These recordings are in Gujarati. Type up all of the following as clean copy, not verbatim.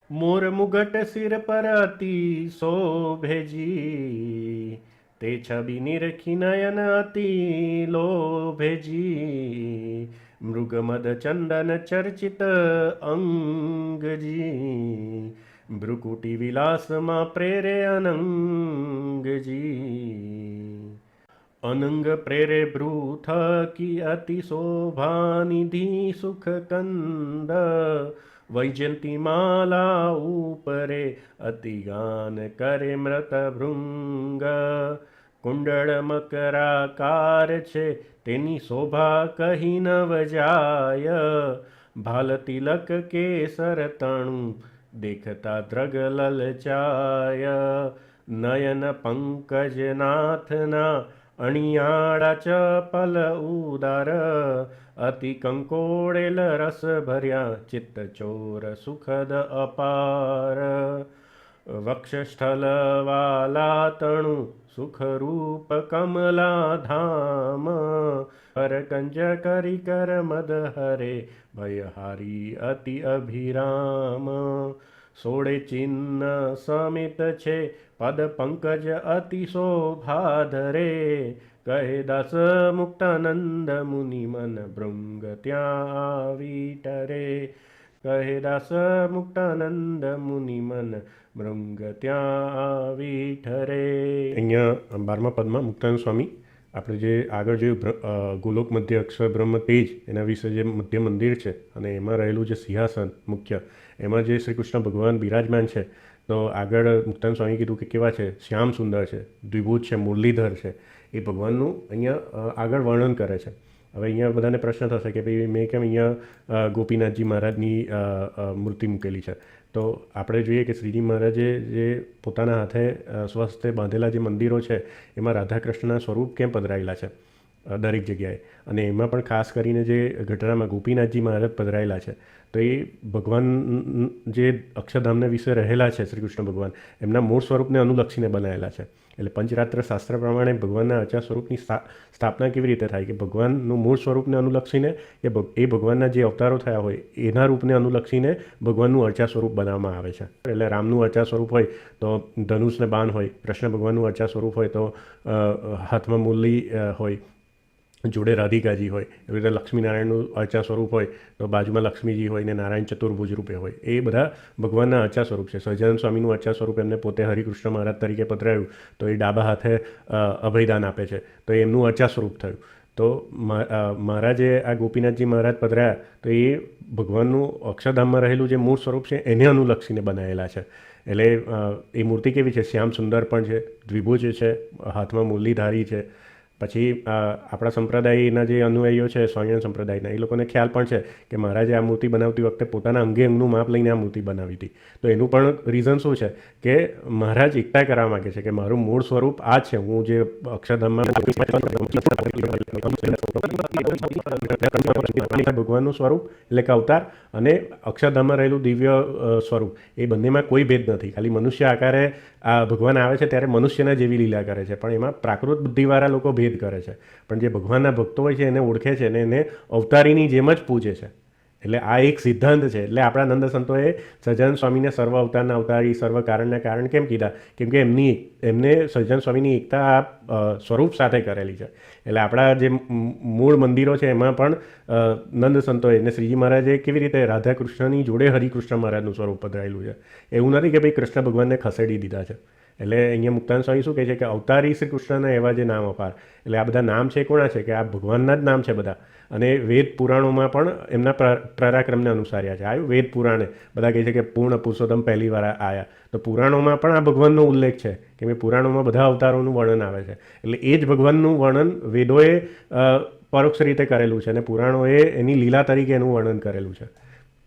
મોર મુગટ સિર પર અતિ શોભેજી, તે છબી નિરખી નયન અતિ લોભેજી, મૃગમદ ચંદન ચર્ચિત અંગજી, ભ્રુકુટી વિલાસમાં પ્રેરે અનંગજી, અનંગ પ્રેરે ભ્રૂ થકી અતિ શોભાનિધિ સુખ કંદ, વૈજયંતી માલા ઉપરે અતિ ગાન કરે મૃત ભૃંગ, કુંડળ મકરાકાર છે તેની શોભા કહી ન વજાય, ભાલ તિલક કેસર તણું દેખતા દ્રગ લલચાય, નયન પંકજ નાથના અણિયાળા ચપલ ઉદાર, અતિ કંકોળેલ રસ ભર્યા ચિત્ત ચોર સુખદ અપાર, વક્ષસ્થલ વાલા તણુ સુખરૂપ કમલા ધામ, હર કંજ કરી કર મદ હરે ભયહારી અતિ અભિરામ, સોળે ચિહ્ન સમિત છે પદ પંકજ અતિ શોભાધરે, કહે દાસ મુક્તાનંદ મુનિ મન ભૃંગ ત્યાં આવી ટરે, કહે દાસ મુક્તાનંદ મુનિ મન ભૃંગ ત્યાં આવી ઠરે. અહીંયા 12મા પદમાં મુક્તાનંદ સ્વામી આપણે જે આગળ જોયું ગોલોક મધ્ય અક્ષર બ્રહ્મ તેજ એના વિશે જે મધ્ય મંદિર છે અને એમાં રહેલું જે સિંહાસન મુખ્ય એમાં જે શ્રી કૃષ્ણ ભગવાન બિરાજમાન છે, તો આગળ મુક્તાનંદ સ્વામી કીધું કે કેવા છે, શ્યામ સુંદર છે, દ્વિભુજ છે, મુરલીધર છે, એ ભગવાનનું અહીંયા આગળ વર્ણન કરે છે. હવે અહીંયા બધાને પ્રશ્ન થશે કે ભાઈ મેં કેમ અહીંયા ગોપીનાથજી મહારાજની મૂર્તિ મૂકેલી છે. તો આપણે જોઈએ કે શ્રીજી મહારાજે જે પોતાના હાથે સ્વસ્તે બાંધેલા જે મંદિરો છે એમાં રાધા કૃષ્ણના સ્વરૂપ કેમ પધરાયેલા છે દરેક જગ્યાએ, અને એમાં પણ ખાસ કરીને જે ગઢડામાં ગોપીનાથજી મહારાજ પધરાયેલા છે, તો એ ભગવાન જે અક્ષરધામને વિશે રહેલા છે શ્રી કૃષ્ણ ભગવાન એમના મૂળ સ્વરૂપને અનુલક્ષીને બનાવેલા છે. એટલે પંચરાત્ર શાસ્ત્ર પ્રમાણે ભગવાનના અચા સ્વરૂપની સ્થાપના કેવી રીતે થાય કે ભગવાનનું મૂળ સ્વરૂપને અનુલક્ષીને કે એ ભગવાનના જે અવતારો થયા હોય એના રૂપને અનુલક્ષીને ભગવાનનું અર્ચા સ્વરૂપ બનાવવામાં આવે છે. એટલે રામનું અર્ચા સ્વરૂપ હોય તો ધનુષને બાણ હોય, કૃષ્ણ ભગવાનનું અર્ચા સ્વરૂપ હોય તો હાથમાં મુરલી હોય, જોડે રાધિકાજી હોય, એવી રીતે લક્ષ્મીનારાયણનું અર્ચા સ્વરૂપ હોય તો બાજુમાં લક્ષ્મીજી હોય ને નારાયણ ચતુર્ભુજ રૂપે હોય. એ બધા ભગવાનના અર્ચા સ્વરૂપ છે. સહજાનંદ સ્વામીનું અર્ચા સ્વરૂપ એમને પોતે હરિકૃષ્ણ મહારાજ તરીકે પધરાયું તો એ ડાબા હાથે અભયદાન આપે છે, તો એમનું અર્ચા સ્વરૂપ થયું. તો મહારાજે આ ગોપીનાથજી મહારાજ પધરાયા તો એ ભગવાનનું અક્ષરધામમાં રહેલું જે મૂળ સ્વરૂપ છે એને અનુલક્ષીને બનાવેલા છે. એટલે એ મૂર્તિ કેવી છે, શ્યામ સુંદર પણ છે, દ્વિભુજ છે, હાથમાં મુરલીધારી છે. પછી આપણા સંપ્રદાયના જે અનુયાયીઓ છે સ્વામિનારાયણ સંપ્રદાયના, એ લોકોને ખ્યાલ પણ છે કે મહારાજે આ મૂર્તિ બનાવતી વખતે પોતાના અંગે અંગનું માપ લઈને આ મૂર્તિ બનાવી હતી. તો એનું પણ રીઝન શું છે કે મહારાજ એકતા કરવા માગે છે કે મારું મૂળ સ્વરૂપ આ છે, હું જે અક્ષરધામમાં ભગવાનનું સ્વરૂપ એટલે કે અવતાર અને અક્ષરધામમાં રહેલું દિવ્ય સ્વરૂપ એ બંનેમાં કોઈ ભેદ નથી. ખાલી મનુષ્ય આકારે આ ભગવાન આવે છે ત્યારે મનુષ્યના જેવી લીલા કરે છે, પણ એમાં પ્રાકૃત બુદ્ધિવાળા લોકો ભેદ કરે છે. પણ જે ભગવાનના ભક્તો હોય છે એને ઓળખે છે અને એને અવતારીની જેમ જ પૂજે છે. એટલે આ એક સિદ્ધાંત છે. એટલે આપણા નંદ સંતોએ સહજાનંદ સ્વામીને સર્વ અવતારના અવતારી, સર્વ કારણના કારણ કેમ કીધા? કેમ કે એમને સહજાનંદ સ્વામીની એકતા સ્વરૂપ સાથે કરેલી છે. એટલે આપણા જે મૂળ મંદિરો છે એમાં પણ નંદ સંતોએ ને શ્રીજી મહારાજે કેવી રીતે રાધા કૃષ્ણની જોડે હરિકૃષ્ણ મહારાજનું સ્વરૂપ પધરાયેલું છે. એવું નથી કે ભાઈ કૃષ્ણ ભગવાનને ખસેડી દીધા છે. એટલે અહીંયા મુક્તાનંદ સ્વામી શું કહે છે કે અવતારી શ્રી કૃષ્ણના એવા જે નામ અપાર. એટલે આ બધા નામ છે કોના છે કે આ ભગવાનના જ નામ છે બધા. અને વેદ પુરાણોમાં પણ એમના પરાક્રમને અનુસાર્યા છે. આવ્યું વેદ પુરાણે બધા કહે છે કે પૂર્ણ પુરુષોત્તમ પહેલી વાર આવ્યા, તો પુરાણોમાં પણ આ ભગવાનનો ઉલ્લેખ છે કે ભાઈ પુરાણોમાં બધા અવતારોનું વર્ણન આવે છે. એટલે એ જ ભગવાનનું વર્ણન વેદોએ પરોક્ષ રીતે કરેલું છે અને પુરાણોએ એની લીલા તરીકે એનું વર્ણન કરેલું છે.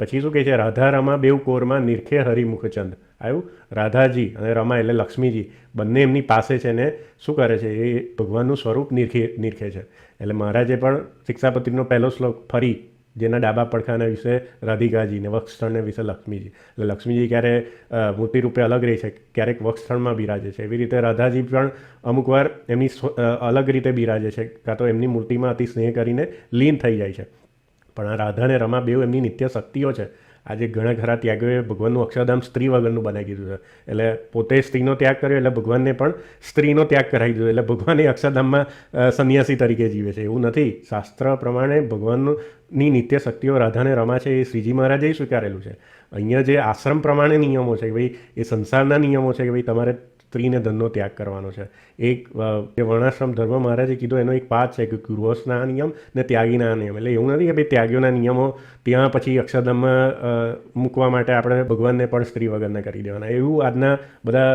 પછી શું કહે છે, રાધા રમા બેવ કોરમાં નિરખે હરિમુખચંદ. આવ્યું રાધાજી અને રમા એટલે લક્ષ્મીજી બંને એમની પાસે છે ને શું કરે છે, એ ભગવાનનું સ્વરૂપ નિરખે છે. એટલે મહારાજે પણ શિક્ષાપત્રીનો પહેલો શ્લોક ફરી જેના ડાબા પડખાના વિશે રાધિકાજી ને વક્ષસ્થળને વિશે લક્ષ્મીજી. એટલે લક્ષ્મીજી ક્યારે મૂર્તિ રૂપે અલગ રહી છે, ક્યારેક વક્ષસ્થળમાં બિરાજે છે. એવી રીતે રાધાજી પણ અમુક વાર એમની અલગ રીતે બિરાજે છે, કાં તો એમની મૂર્તિમાં અતિ સ્નેહ કરીને લીન થઈ જાય છે. પણ આ રાધા અને રમા બેવ એમની નિત્ય શક્તિઓ છે. આજે ઘણા ખરા ત્યાગીઓએ ભગવાનનું અક્ષરધામ સ્ત્રી વગરનું બનાવી દીધું છે. એટલે પોતે સ્ત્રીનો ત્યાગ કર્યો એટલે ભગવાનને પણ સ્ત્રીનો ત્યાગ કરાવી દીધો. એટલે ભગવાન એ અક્ષરધામમાં સંન્યાસી તરીકે જીવે છે એવું નથી. શાસ્ત્ર પ્રમાણે ભગવાનની નિત્ય શક્તિઓ રાધાને રમા છે એ શ્રીજી મહારાજે સ્વીકારેલું છે. અહીંયા જે આશ્રમ પ્રમાણે નિયમો છે કે ભાઈ એ સંસારના નિયમો છે કે ભાઈ તમારે સ્ત્રીને ધનનો ત્યાગ કરવાનો છે. એક જે વર્ણાશ્રમ ધર્મ મહારાજે કીધું એનો એક પાઠ છે કે કુર્વસના નિયમ ને ત્યાગીના નિયમ. એટલે એવું નથી કે ભાઈ ત્યાગીઓના નિયમો ત્યાં પછી અક્ષરધામમાં મૂકવા માટે આપણે ભગવાનને પણ સ્ત્રી વગરના કરી દેવાના. એવું આજના બધા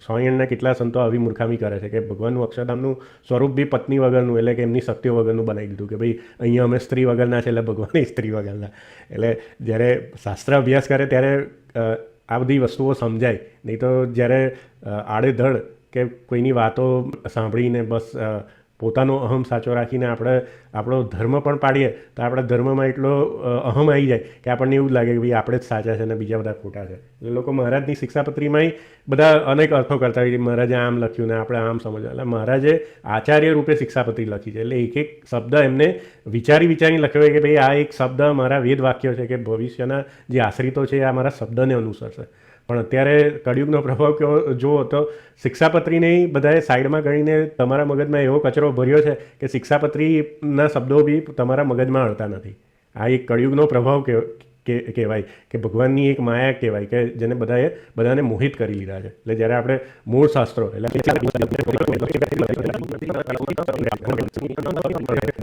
સ્વામિનારાયણના કેટલા સંતો આવી મૂર્ખામી કરે છે કે ભગવાનનું અક્ષરધામનું સ્વરૂપ બી પત્ની વગરનું એટલે કે એમની શક્તિઓ વગરનું બનાવી દીધું કે ભાઈ અહીંયા અમે સ્ત્રી વગરના છે એટલે ભગવાન સ્ત્રી વગરના. એટલે જ્યારે શાસ્ત્ર અભ્યાસ કરે ત્યારે આ બધી વસ્તુઓ સમજાય. નહીં તો જ્યારે આડેધડ કે કોઈની વાતો સાંભળીને બસ પોતાનો અહમ સાચો રાખીને આપણે આપણો ધર્મ પણ પાડીએ તો આપણા ધર્મમાં એટલો અહમ આવી જાય કે આપણને એવું જ લાગે કે ભાઈ આપણે જ સાચા છે અને બીજા બધા ખોટા છે. એટલે લોકો મહારાજની શિક્ષાપત્રીમાંય બધા અનેક અર્થો કરતા હોય કે મહારાજે આમ લખ્યું ને આપણે આમ સમજવા. એટલે મહારાજે આચાર્ય રૂપે શિક્ષાપત્રી લખી છે. એટલે એક એક શબ્દ એમને વિચારીને લખ્યો હોય કે ભાઈ આ એક શબ્દ મારા વેદ વાક્યો છે કે ભવિષ્યના જે આશ્રિતો છે આ મારા શબ્દને અનુસરશે. પણ અત્યારે કળિયુગનો પ્રભાવ કેવો જુઓ તો શિક્ષાપત્રીને બધાએ સાઈડમાં ગણીને તમારા મગજમાં એવો કચરો ભર્યો છે કે શિક્ષાપત્રીના શબ્દો બી તમારા મગજમાં હળતા નથી. આ એક કળિયુગનો પ્રભાવ કહેવાય કે ભગવાનની એક માયા કહેવાય કે જેને બધાને મોહિત કરી લીધા છે. એટલે જ્યારે આપણે મૂળ શાસ્ત્રો એટલે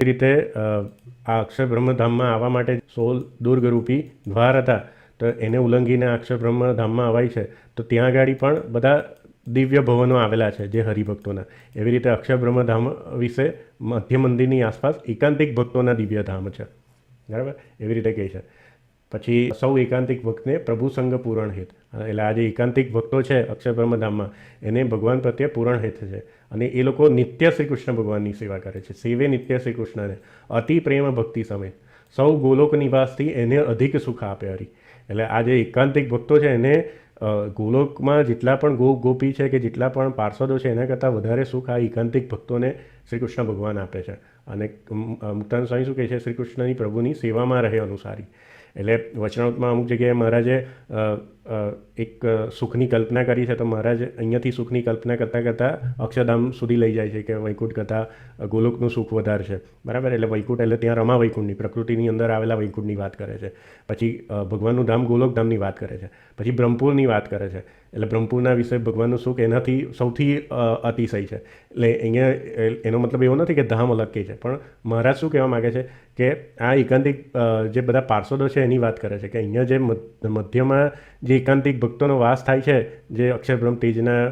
રીતે આ અક્ષર બ્રહ્મધામમાં આવવા માટે 16 દુર્ગરૂપી દ્વાર હતા. તો એને ઉલ્લંઘીને અક્ષર બ્રહ્મધામમાં અવાય છે. તો ત્યાં આગળ પણ બધા દિવ્ય ભવનો આવેલા છે જે હરિભક્તોના. એવી રીતે અક્ષર બ્રહ્મધામ વિશે મધ્ય મંદિરની આસપાસ એકાંતિક ભક્તોના દિવ્ય ધામ છે. બરાબર, એવી રીતે કહે છે. પછી સૌ એકાંતિક ભક્તને પ્રભુ સંગ પૂરણ હેત. એટલે આ જે એકાંતિક ભક્તો છે અક્ષર બ્રહ્મધામમાં એને ભગવાન પ્રત્યે પૂરણ હેત છે. અને એ લોકો નિત્ય શ્રી કૃષ્ણ ભગવાનની સેવા કરે છે. સેવે નિત્ય શ્રી કૃષ્ણને અતિ પ્રેમ ભક્તિ સમેત. સૌ ગોલોક નિવાસથી એને અધિક સુખ આપે હરી. એટલે આ જે એકાંતિક ભક્તો છે એને ગોલોકમાં જેટલા પણ ગોપી છે કે જેટલા પણ પાર્ષદો છે એના કરતાં વધારે સુખ આ એકાંતિક ભક્તોને શ્રી કૃષ્ણ ભગવાન આપે છે. અને મુક્તાનંદ સ્વામી શું કહે છે? શ્રી કૃષ્ણની પ્રભુની સેવામાં રહે અનુસારી. એટલે વચનામૃતમાં અમુક જગ્યાએ મહારાજે એક સુખની કલ્પના કરી છે. તો મહારાજ અહીંયાથી સુખની કલ્પના કરતાં અક્ષરધામ સુધી લઈ જાય છે કે વૈકુંઠ કરતાં ગોલોકનું સુખ વધારે છે. બરાબર, એટલે વૈકુંઠ એટલે ત્યાં રમા વૈકુંઠની પ્રકૃતિની અંદર આવેલા વૈકુંઠની વાત કરે છે. પછી ભગવાનનું ધામ ગોલોકધામની વાત કરે છે. પછી બ્રહ્મપુરની વાત કરે છે. એટલે બ્રહ્મપુરના વિશે ભગવાનનું સુખ એનાથી સૌથી અતિશય છે. એટલે અહીંયા એનો મતલબ એવો નથી કે ધામ અલગ કહે છે, પણ મહારાજ શું કહેવા માગે છે કે આ એકાંતિક જે બધા પાર્ષદો છે એની વાત કરે છે કે અહીંયા જે મધ્યમાં જે એકાંતિક ભક્તોનો વાસ થાય છે જે અક્ષરબ્રહ્મ તેજના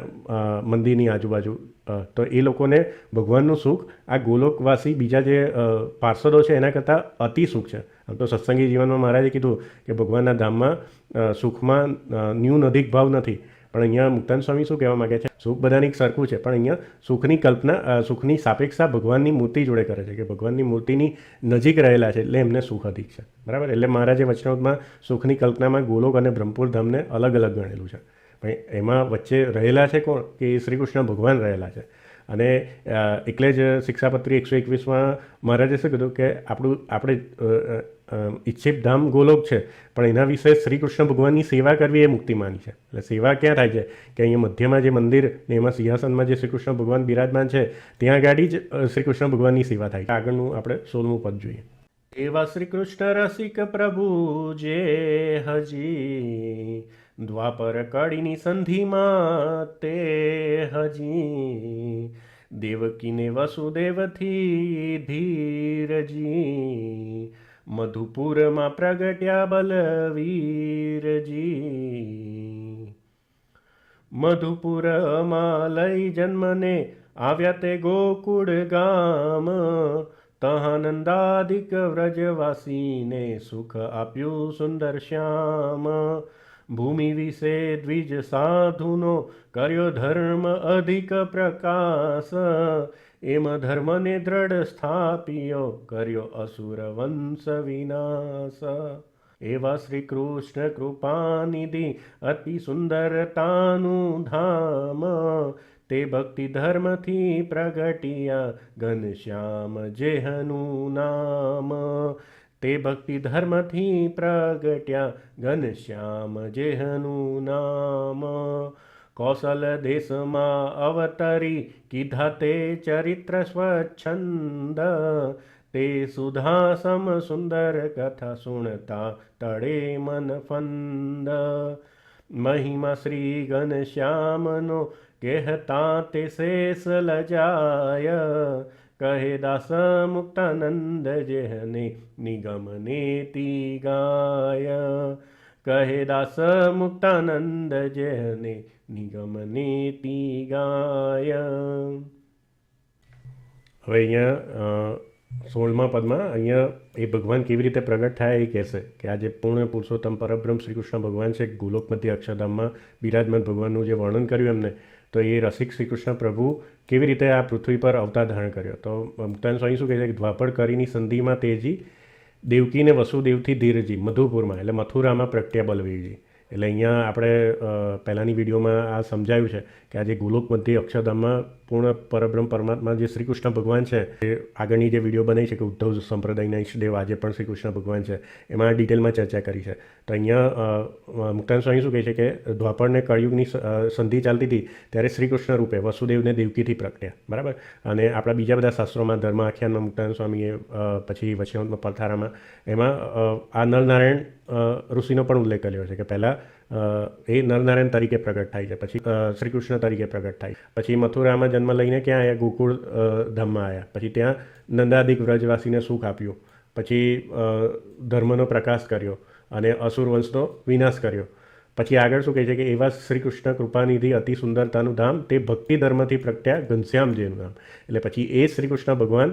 મંદિરની આજુબાજુ, તો એ લોકોને ભગવાનનું સુખ આ ગોલોકવાસી બીજા જે પાર્ષદો છે એના કરતાં અતિ સુખ છે. આમ તો સત્સંગી જીવનમાં મહારાજે કીધું કે ભગવાનના ધામમાં સુખમાં ન્યૂન અધિક ભાવ નથી. પણ અહીંયા મુક્તાનંદ સ્વામી શું કહેવા માગે છે? સુખ બધાની સરખું છે, પણ અહીંયા સુખની કલ્પના સુખની સાપેક્ષા ભગવાનની મૂર્તિ જોડે કરે છે કે ભગવાનની મૂર્તિની નજીક રહેલા છે એટલે એમને સુખ અધિક છે. બરાબર, એટલે મહારાજે વચનામૃતમાં સુખની કલ્પનામાં ગોલોક અને બ્રહ્મપુર ધામને અલગ અલગ ગણેલું છે. પણ એમાં વચ્ચે રહેલા છે કોણ? કે શ્રી કૃષ્ણ ભગવાન રહેલા છે. અને એટલે જ શિક્ષાપત્રી 121માં મહારાજે શું કીધું કે આપણે ઈચ્છિત ધામ ગોલોક છે, પણ એના વિશે શ્રી કૃષ્ણ ભગવાનની સેવા કરવી એ મુક્તિમાની છે. એટલે સેવા ક્યાં થાય છે કે અહીંયા મધ્યમાં જે મંદિર ને એમાં સિંહાસનમાં જે શ્રી કૃષ્ણ ભગવાન બિરાજમાન છે ત્યાં ગાડી જ શ્રી કૃષ્ણ ભગવાનની સેવા થાય. આગળનું આપણે 16મું પદ જોઈએ. એવા શ્રી કૃષ્ણ રસિક પ્રભુ જે હજી દ્વાપર કળીની સંધિમાં તે હજી દેવકીને વસુદેવથી ધીરજી મધુપુરમાં પ્રગટ્યા બલવીરજી. મધુપુરમાં લઈ જન્મને આવ્યા તે ગોકુળ ગામ, તહાનંદાદિક વ્રજવાસીને સુખ આપ્યું સુંદર શ્યામ. ભૂમિ વિશે દ્વિજ સાધુનો કર્યો ધર્મ અધિક પ્રકાશ, એમ ધર્મને દ્રઢ સ્થાપ્યો કર્યો અસુર વંશ વિનાશ. એવા શ્રી કૃષ્ણ કૃપાનિધિ અતિ સુંદરતાનું ધામ, તે ભક્તિ ધર્મથી પ્રગટિયા ઘનશ્યામ જેહનું નામ. તે ભક્તિ ધર્મથી પ્રગટ્યા ઘનશ્યામ જેહનું નામ. કૌશલ દેશમાં અવતરી કીધા તે ચરિત્ર સ્વચ્છંદ. તે સુધા સમ સુંદર કથા સુણતા તળે મન ફંદ. મહિમા શ્રી ઘનશ્યામનો કહેતા તે શેષ લજાય. કહે દાસ મુક્તાનંદ જેહને નિગમ નેતિ ગાય. કહે દાસ મુક્તાનંદ જેહને નિગમ નેતિ ગાય. હવે અહીંયા 16મા પદમાં અહીંયા એ ભગવાન કેવી રીતે પ્રગટ થાય એ કહેશે કે આ જે પૂર્ણ પુરુષોત્તમ પરબ્રહ્મ શ્રી કૃષ્ણ ભગવાન છે, ગોલોક મધ્ય અક્ષરધામમાં બિરાજમાન ભગવાનનું જે વર્ણન કર્યું એમને, તો એ રસિક શ્રી કૃષ્ણ પ્રભુ કેવી રીતે આ પૃથ્વી પર અવતાર ધારણ કર્યો. તો મુક્તાનંદ સ્વામી શું કહે છે કે દ્વાપર કરીની સંધિમાં તેજી દેવકીને વસુદેવથી ધીરજી મધુપુરમાં એટલે મથુરામાં પ્રગટ્યા બલવીરજી. એટલે અહીંયા આપણે પહેલાંની વિડીયોમાં આ સમજાયું છે કે આ જે ગોલોક મધ્ય અક્ષરધામમાં પૂર્ણ પરબ્રહ્મ પરમાત્મા જે શ્રી કૃષ્ણ ભગવાન છે, એ આગળની જે વિડીયો બનાવી છે કે ઉદ્ધવ સંપ્રદાયના ઈષ્ટદેવ આજે પણ શ્રી કૃષ્ણ ભગવાન છે, એમાં ડિટેલમાં ચર્ચા કરી છે. તો અહીંયા મુક્તાનંદ સ્વામી શું કહે છે કે દ્વાપરને કળયુગની સંધિ ચાલતી હતી ત્યારે શ્રી કૃષ્ણ રૂપે વસુદેવને દેવકીથી પ્રગટ્યા, બરાબર. અને આપણા બીજા બધા શાસ્ત્રોમાં ધર્મ આખ્યાનમાં મુક્તાનંદ સ્વામીએ પછી વચનામૃતમાં પરથારામાં એમાં આ નરનારાયણ ઋષિનો પણ ઉલ્લેખ કર્યો છે કે પહેલાં એ નરનારાયણ તરીકે પ્રગટ થાય છે, પછી શ્રી કૃષ્ણ તરીકે પ્રગટ થાય, પછી મથુરામાં જન્મ લઈને ક્યાં આવ્યા? ગોકુળ ધામમાં આવ્યા, પછી ત્યાં નંદાદિક વ્રજવાસીને સુખ આપ્યું, પછી ધર્મનો પ્રકાશ કર્યો અને અસુર વંશનો વિનાશ કર્યો. પછી આગળ શું કહે છે કે એવા શ્રી કૃષ્ણ કૃપાનિધિ અતિ સુંદરતાનું ધામ તે ભક્તિ ધર્મથી પ્રગટ્યા ઘનશ્યામજીનું નામ. એટલે પછી એ શ્રી કૃષ્ણ ભગવાન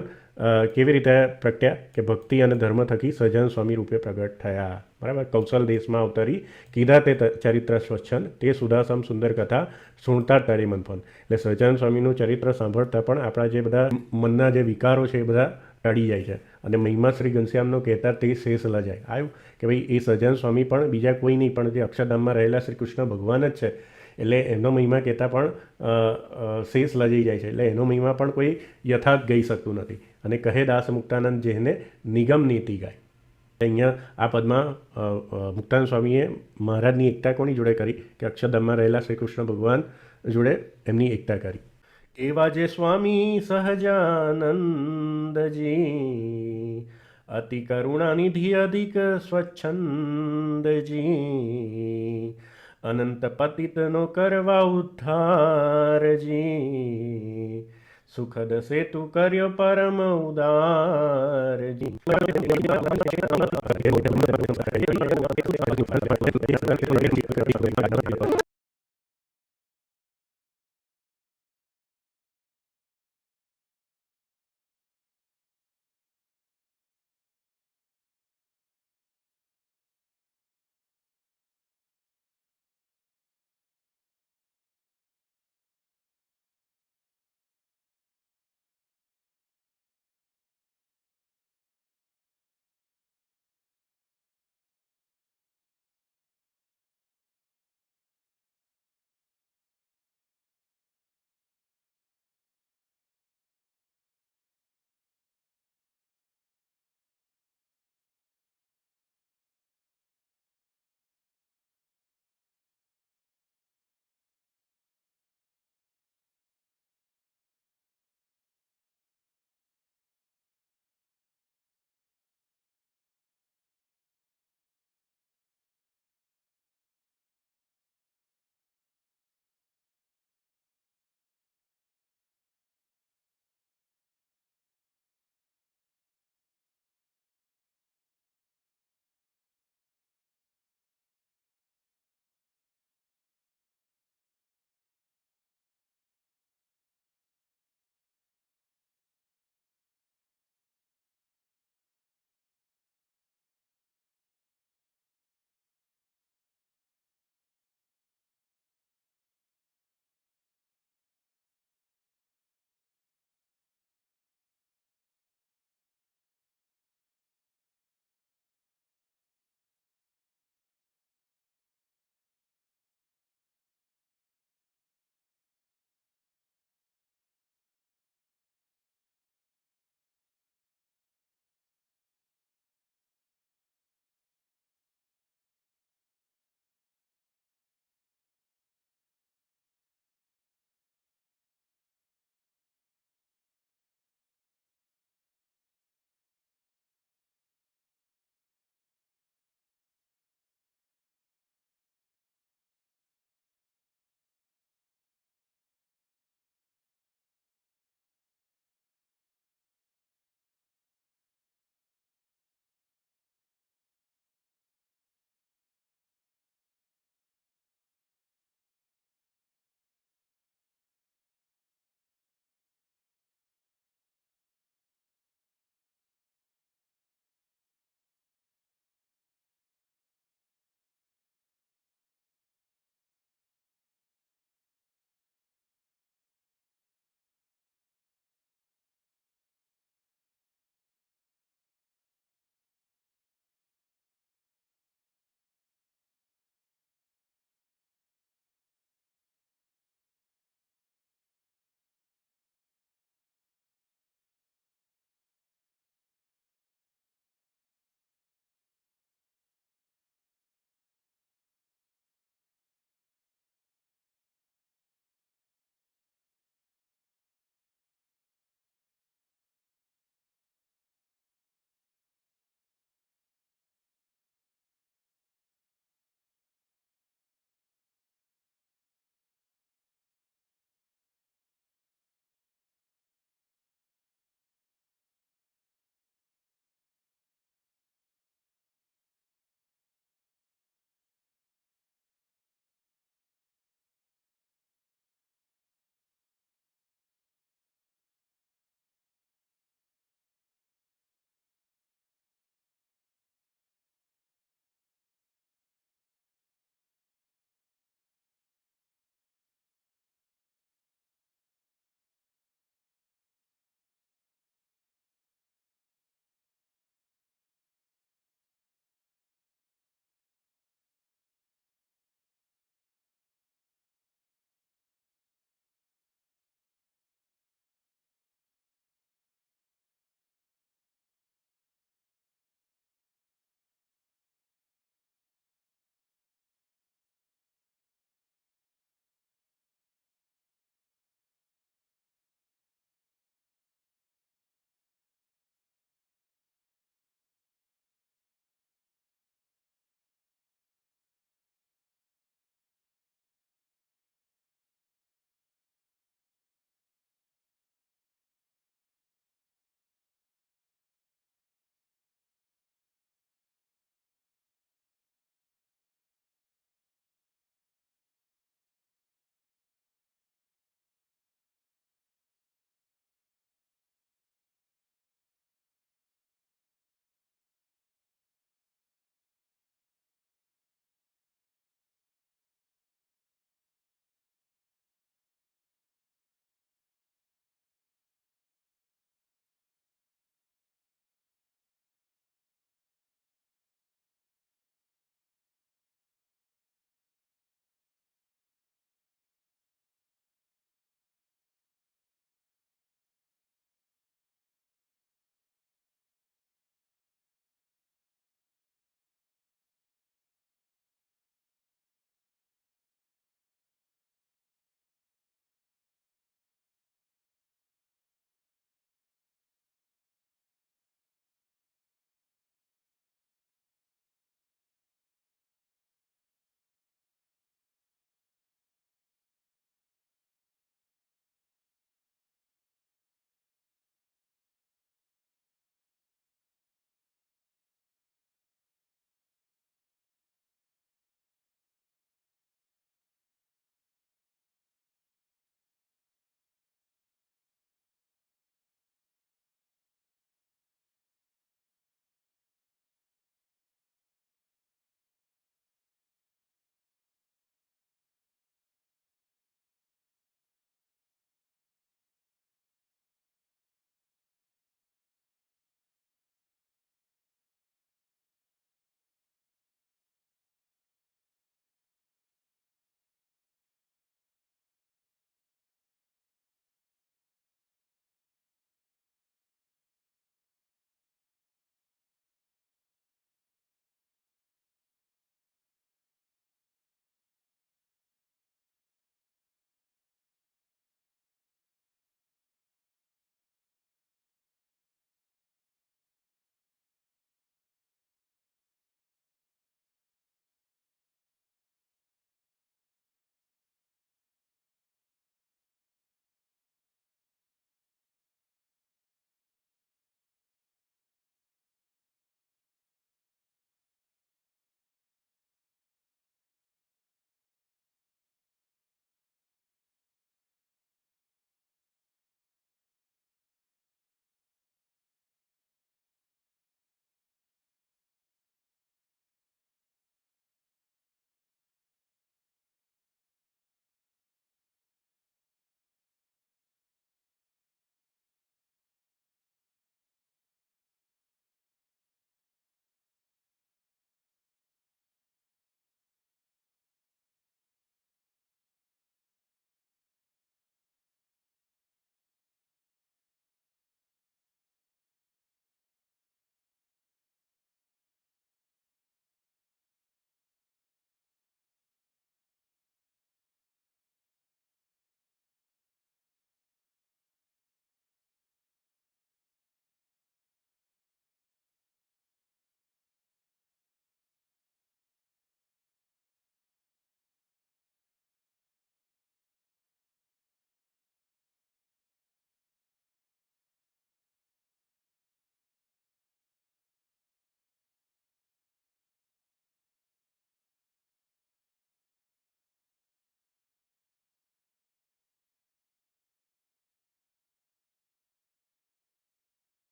કેવી રીતે પ્રગટ્યા કે ભક્તિ અને ધર્મ થકી સહજાનંદ સ્વામી રૂપે પ્રગટ થયા, બરાબર. કૌશલ દેશમાં અવતરી કીધા તે ચરિત્ર સ્વચ્છંદ. તે સુધાસમ સુંદર કથા સુણતા તળે મન ફંદ. એટલે સહજાનંદ સ્વામીનું ચરિત્ર સાંભળતા પણ આપણા જે બધા મનના જે વિકારો છે એ બધા ટળી જાય છે. અને મહિમા શ્રી ઘનશ્યામનો કહેતા તે શેષ લજાય. આવ્યું કે ભાઈ એ સહજાનંદ સ્વામી પણ બીજા કોઈ નહીં પણ જે અક્ષરધામમાં રહેલા શ્રી કૃષ્ણ ભગવાન જ છે. એટલે એનો મહિમા કહેતા પણ શેષ લજાઈ જાય છે. એટલે એનો મહિમા પણ કોઈ યથાર્થ ગઈ શકતું નથી. અને કહે દાસ મુક્તાનંદ જેને નિગમ નીતિ ગાય. અહીંયા આ પદમાં મુક્તાનંદ સ્વામીએ મહારાજની એકતા કોની જોડે કરી કે અક્ષરધામમાં રહેલા શ્રી કૃષ્ણ ભગવાન જોડે એમની એકતા કરી. એવા જે સ્વામી સહજાનંદજી અતિ કરુણાનિધિ અધિક સ્વચ્છંદજી અનંત પતિતનો કરવા ઉદ્ધારજી સુખદ સેતુ કર્યો પરમ ઉદારજી.